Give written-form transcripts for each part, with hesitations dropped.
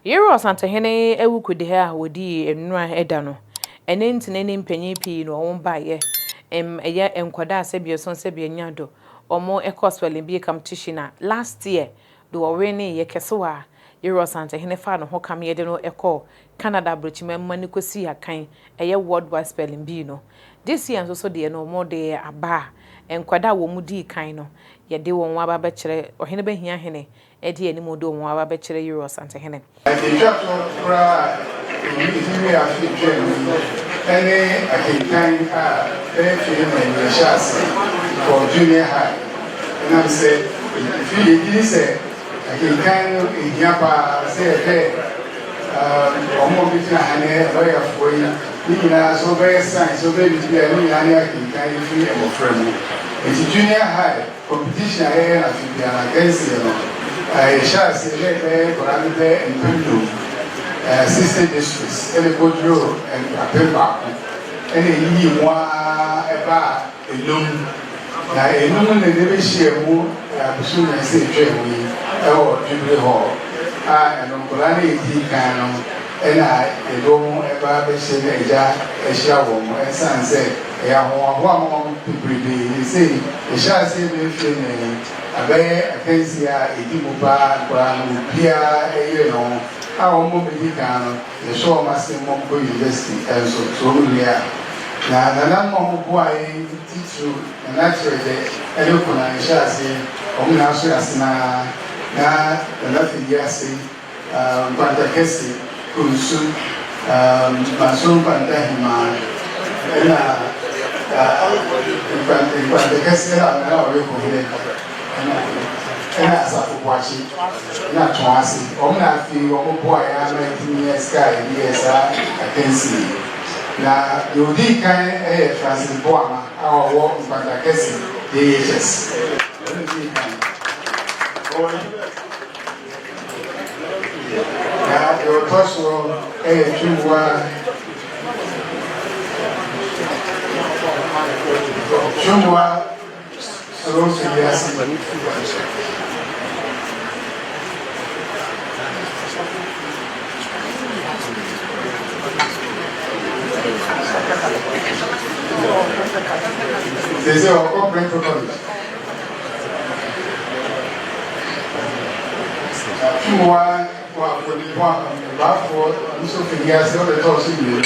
Yero Asantehene AWUKUDE3 a wodi enura eda no. Ene ntine ne mpanyi pii no won baaye. Eye enkwada asebie son sebie nyado. Omo ekoswele bi competition a last year do owene ye kesewa Yero Asantehene fa no ho kam ye de no eko Canada brochima mani kosi akan eye worldwide spelling bee no. This year so de no mo de aba enkwada wo mudi kan no ye de won wa ba be kire ohene be hia hene e de ani mo do won wa ba be kire Yero Asantehene. The chapter for we are featuring any kind for junior high. And I said, if you did say, I can kind in Yapa say, almost between a lawyer for you, so very science, so very kind of free and friendly. It's junior high competition against you. I shall say, parameter and Pinto, assistant districts, and a good road and a paper, and a bar, a loom. Now, a loom and never share more, soon as say, Jeremy, or Jubilee Hall, and Uncle Annie Canon, and I don't ever say a shower, and son said, one people, they say, a shall say, abe akansia edimuba kwanu bia no a omo medical no the show massimo go university so nulia na mo bo ai teacher na naturally ele ko na nshase omo na so asina na fidiase banda kesi kunsu maso banda hima na banda kesi na o ko hile and as a watching, not twice. Omna fee, or boy, I'm 19 years guy, yes, I can see. Now, you did kind transit Boama, our walk, but I guess DHS. Now, your personal Chumwa. Yes. They say, I'll go bring for college. For the one, back for so many years, all the talks in you,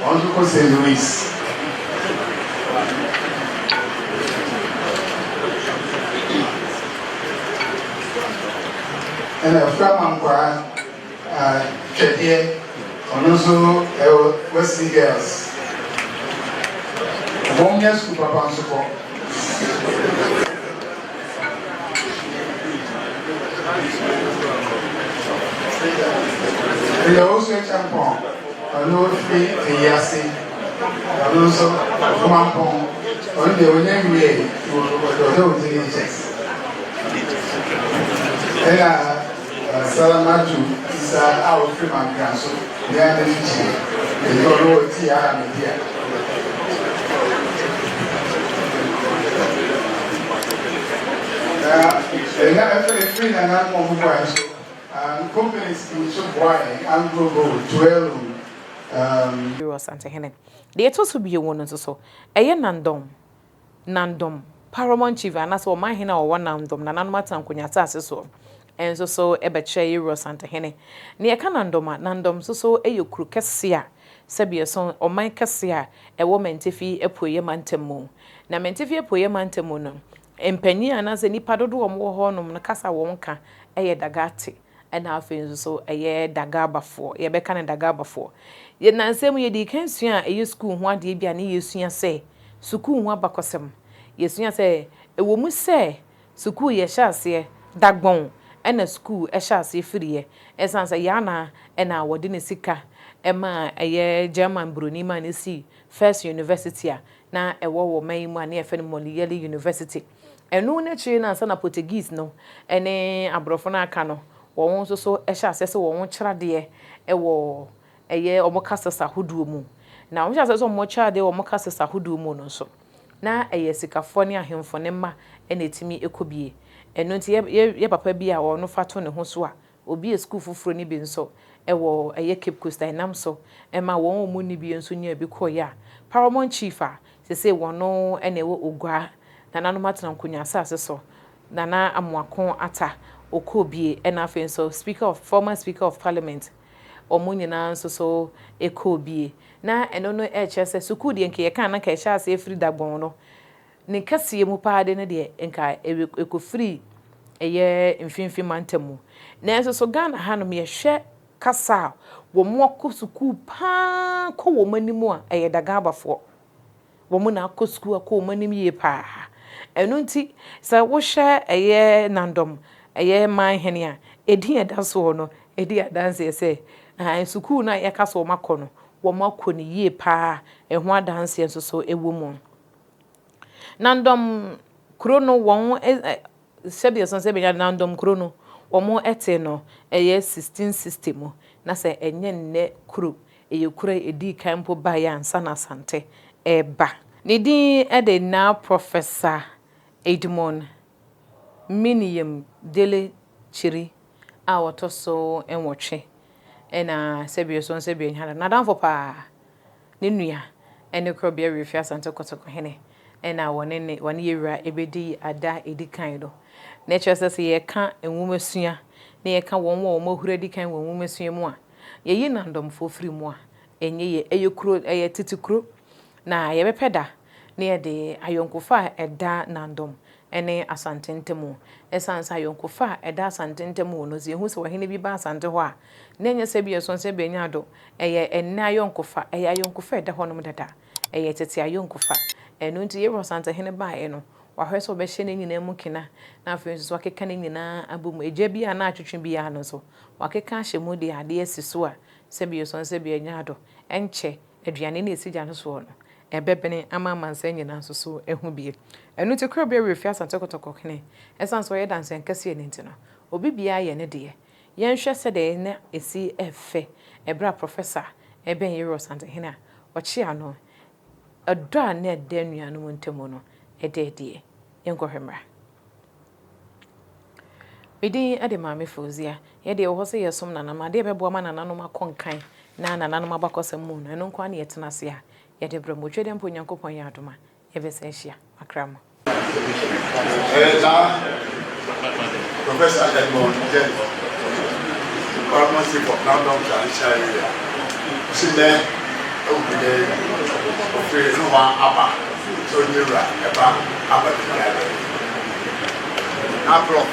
want to go St. Louis. And a friend of Chedia, and also Wesley girls. One year school papa support. And also a champion, I know the Yasi, and also Mampon, on the name to those DHS. And Salamatu is our Freeman Council, the other teacher, the Lord Tia Media. Free and I'm and companies in Subway and Google 12. Asantehene. The etos will be a one so. Nandom. Paramount chief and that's what my hina or one Nandom, Nanamatan Kunyata so. And so ebeche Yero Asantehene. Near Nandom so eyokru kesia. Sebia son or my kesia, a woman tiffy a poye mantemu. Na mentifi a poye mantemu no. Empenny and as any padodo or more honum, Nakasa wonka, a dagati. And half so a year dagaba for, ye becan and dagaba for. Yet Nansem ye de can see a school one day be an you say, Suku one bacosem. Yes, you say, a woman say, Suku ye shall say, dagbone, and a school a shall say free, as answer Yana and our dinisika, Emma a year German Brunima and see, First University, now a war may one near Fenimoli University. And no nature and son of Portuguese no, and a abrofona cano. Won so ehya sese won kyerade wo eye omokasesa hodu mu na won sese mo kyerade omokasesa hodu mu no so na eye sikafo ne ahemfo ne ma enetimi ekobie eno nti ye papa bi a ono fato ne ho so a obi e school fufuro ni bi nso ewo eye Cape Coast nam so ema won mu ni bi nso nya bi koya paramount chief a sese wono ene ewo ogwa nana no matena nkonya asase so nana amoako ata okobie ena afen so former speaker of parliament omunyina nso so ekobie na eno no chese sukuu de nke ye kan na ka sha ase free dagbon no ne kase mu paade ne de nka eko free eye mfimfim mantamu na nso so Ghana hanom ye hwe kasa wo mo akosukuu pa ko wo manimu a eye daga abafo wo mo na akosukuu ko wo manim ye pa eno nti sa wo hwe eye Nandom eye Manhene a edin eda so no edi adanse ese sukuu na ye kasa wo makono wo makoni ye pa eho adanse nso so ewo mu Nandom krono won sebia son sebia Nandom krono omo ete no eye 1660 mu na se enye nne kru eye kura edi kampo ba ya ansa na Asante eba ne din ede na Professor Edmond Minium Dele Chiri a wotoso enwotwe ena sebia son sebia nya na danfo pa ne nua ene kro bia refi Asante kotoko hene ena wone yewura ebedi ada edikan do na chese ye ka enwumasua na ye ka won wo mahura edikan won enwumasua mu a ye yi Nandom fofiri mu a enye ye eyekuro eye titikuro na ye bepeda na ye de ayonkofa eda Nandom ene Asantentemu esansa ayonkofa eda Asantentemu no ze hu se wahene bi ba Asante ho a na enye se bi eso se be nya do eye enne ayonkofa eye ayonkofa eda honom dada eye tete ayonkofa eno nti ye Asantehene ba no wahweso be hye ne nyina mu kina na afi nso wakeka ne nyina abom eje bi a na atwetwe bi a no so wakeka hye mu de ade asiso a se bi so se bi anya do enche aduane na esija no so no ebebene ama mansa nyina so so ehu bie eno nti kro be refi Asante kotoko kene esanso ye danse nkase ne nti no obi bia ye ne de ye nhwe se de na esi efe ebra professor eben ye Asantehene a wachi ano adwa na de nuanu mu ntemu no ededie yenkohwemra bidi ade maame Fozia ye de wo se yesom nanam ade bebo ma nananom akonkan na nananom abakosam mu no eno kwa na yetena se a ye de bra motwe de mpo Nyankopon ya adoma ye bese hia akramo Professor Edmond Jenny, Pharmacy for Nandom Traditional Area. Sile, AWUKUDE3, Ofre Nuwa Aba, so Nira, Eba, Aba together. Now,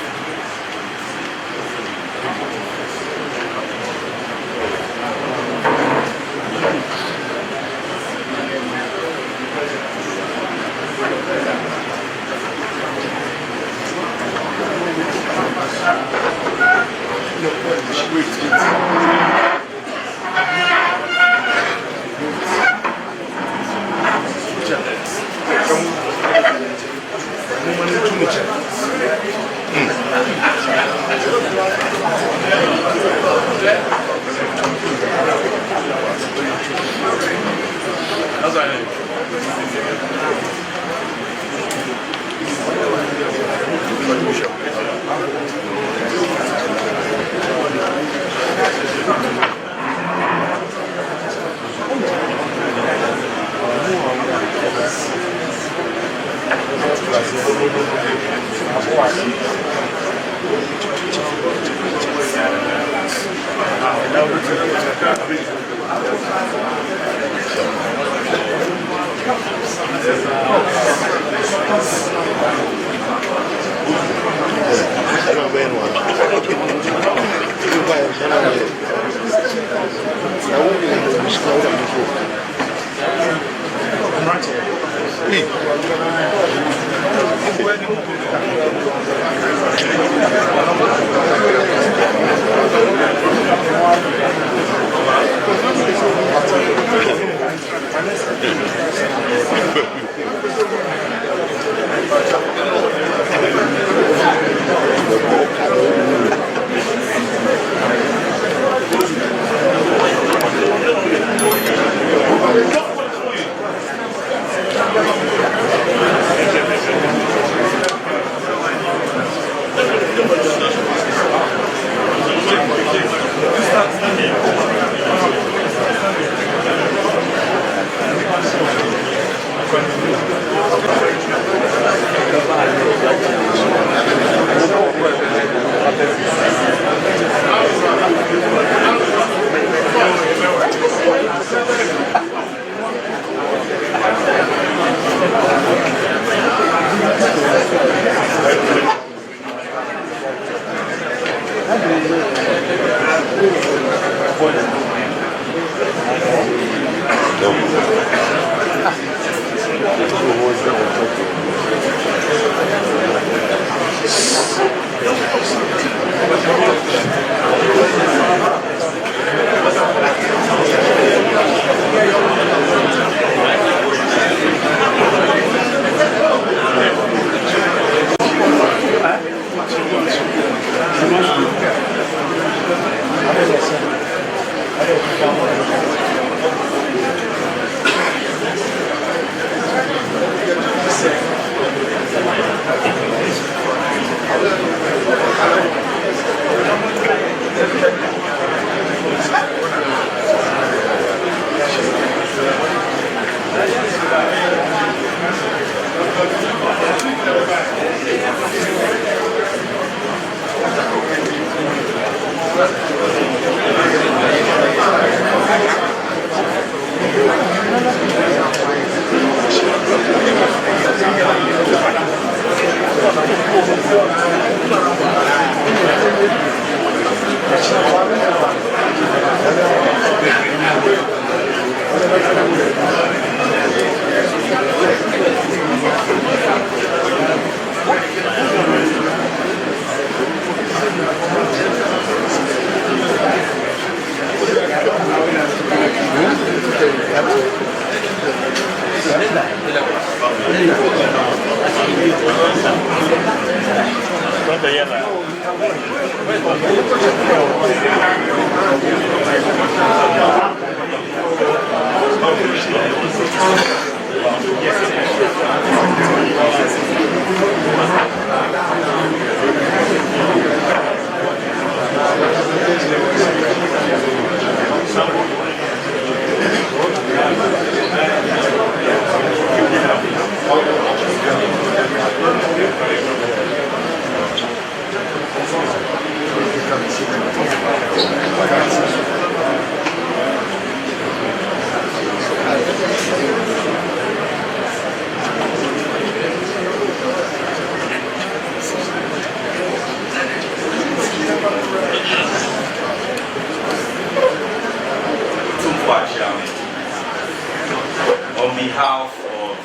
On behalf of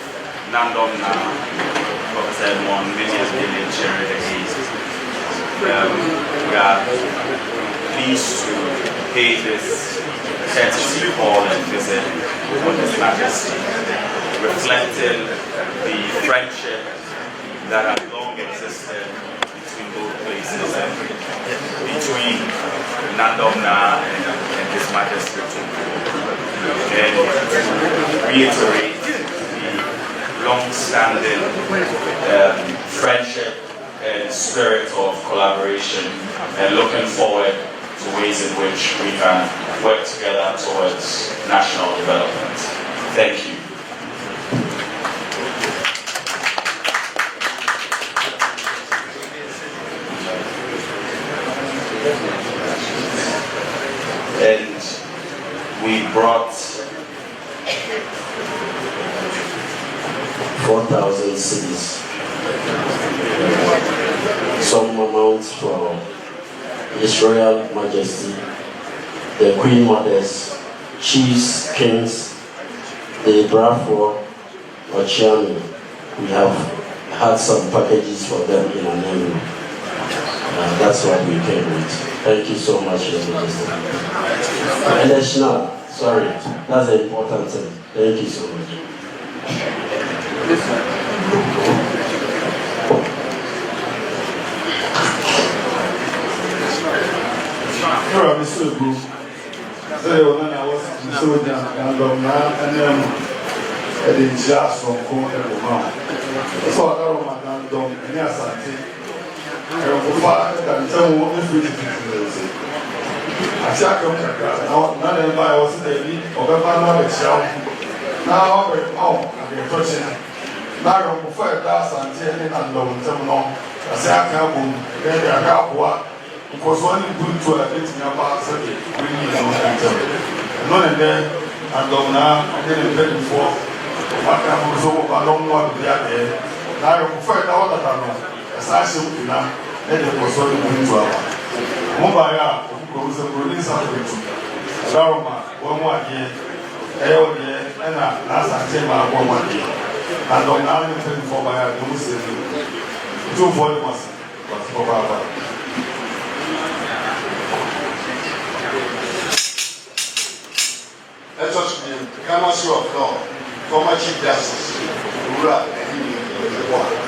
Nandom we are pleased to pay this courtesy call and visit on His Majesty, reflecting the friendship that has long existed between both places and between Nandom and His Majesty, and reiterate the long-standing friendship and spirit of collaboration, and looking forward to ways in which we can work together towards national development. Thank you. And we brought 4,000 cities. Some amounts for His Royal Majesty, the Queen Mothers, Chiefs, Kings, the Bradford, or Chairman. We have had some packages for them in an envelope. That's what we came with. Thank you so much, Your Majesty. National, sorry, that's an important thing. Thank you so much. Mr. Group, so when I was in Sonia and the jazz from Congo, so I got my Nandom and Asantehene. And father and tell what the food is. I shall come now, not in my house, they or the man of the shell. Now, I'm touching. Now, I'm for Asantehene and Nandom. I say, I can't move, then I got what. Because one good to a bit in about Sunday, we need none and then, and now I didn't pay before. What I was over, I don't want to be out there. Now I prefer all that I know. As I say, now, let the person good to our. Mobile, who's a producer of it. Roma, one more year, and Asantehene, 1 more year. And on Alandu 24 by a Muslim, 2 volumes was for Baba. Let us be Council of Law, former Chief Justice, rural and